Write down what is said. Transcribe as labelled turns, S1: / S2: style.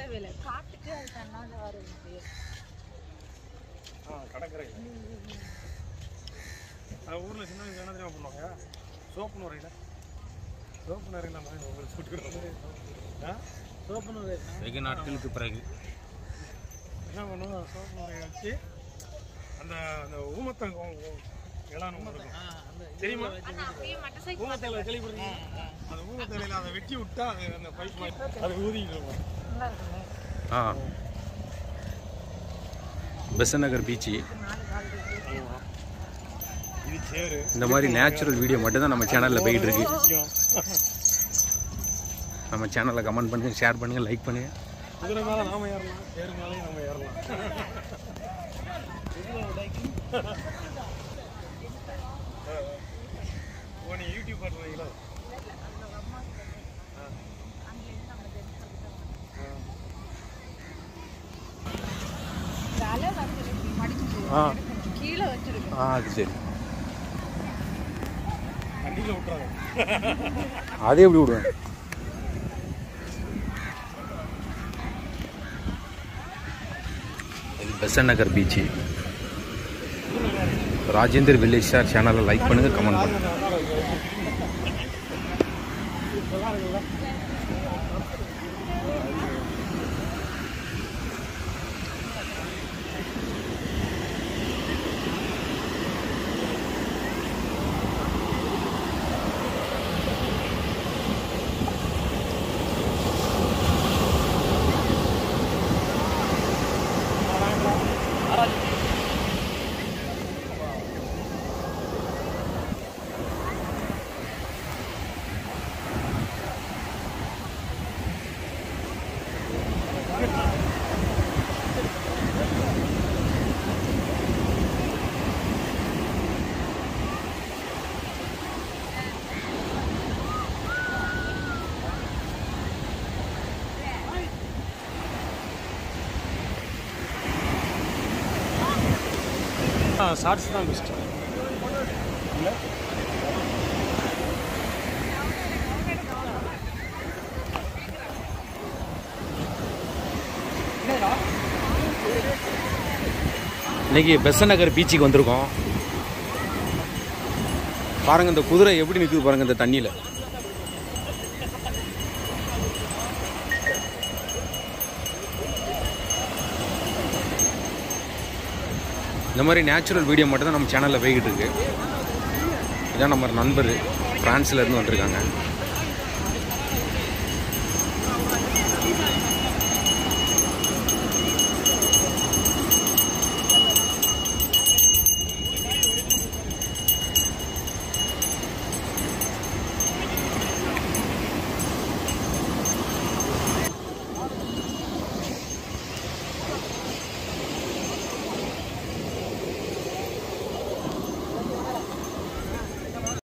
S1: தேவையில்லை, காட்டுக்கு அது தன்னால வரும்.
S2: கடற்கரை ஊரில் சின்ன வயசு என்ன தெரியுமா பண்ணுவாங்க? சோப்பு நுரையில் மாதிரி உங்களுக்கு சுட்டுக்கிட்டு சோப்பு நுரை வெகு நாட்களுக்கு பிறகு என்ன பண்ணுவோம்? சோப்பு நுரையை வச்சு அந்த அந்த ஊமத்தை இளான இருக்கும் தெரியுமா? ஊமத்தையில் கேள்விப்படுறீங்க? அந்த ஊமத்தையில் அதை வெட்டி விட்டா அது அந்த பைப் அது ஊதிக்கிட்டு இருக்கும்.
S3: பெசன்ட் நகர் பீச்சு. இந்த மாதிரி நேச்சுரல் வீடியோ மட்டும்தான் நம்ம சேனலில் போயிட்டு இருக்கு. நம்ம சேனலில் கமெண்ட் பண்ணுங்க, ஷேர் பண்ணுங்க, லைக் பண்ணுங்க.
S2: குதிரை மேலே நாம ஏறலாம், சேரு மேலேயும் நம்ம ஏறலாம். நீ யூடியூப் பண்ணுறீங்களா?
S1: கீழே வச்சிருக்கேன்.
S3: அது சரி.
S2: வண்டியில் விட்டுறாங்க.
S3: அதே எப்படி விடுவேன்? இது பெசன்ட் நகர் பீச்சு. ராஜேந்தர் வில்லேஜ் ஸ்டார் சேனலை லைக் பண்ணுங்க, கமெண்ட் பண்ணுங்க.
S2: ஷார்ட்ஸ் தான் பெஸ்ட்டு இல்லை?
S3: இன்னைக்கு பெசன்ட் நகர் பீச்சுக்கு வந்திருக்கோம். பாருங்க இந்த குதிரை எப்படி நிற்குது பாருங்க இந்த தண்ணியில். இந்த மாதிரி நேச்சுரல் வீடியோ மட்டும் தான் நம்ம சேனலில் போய்கிட்டு இருக்கு. இதான் நம்ம நண்பர் ஃப்ரான்ஸ்லேருந்து வந்துருக்காங்க.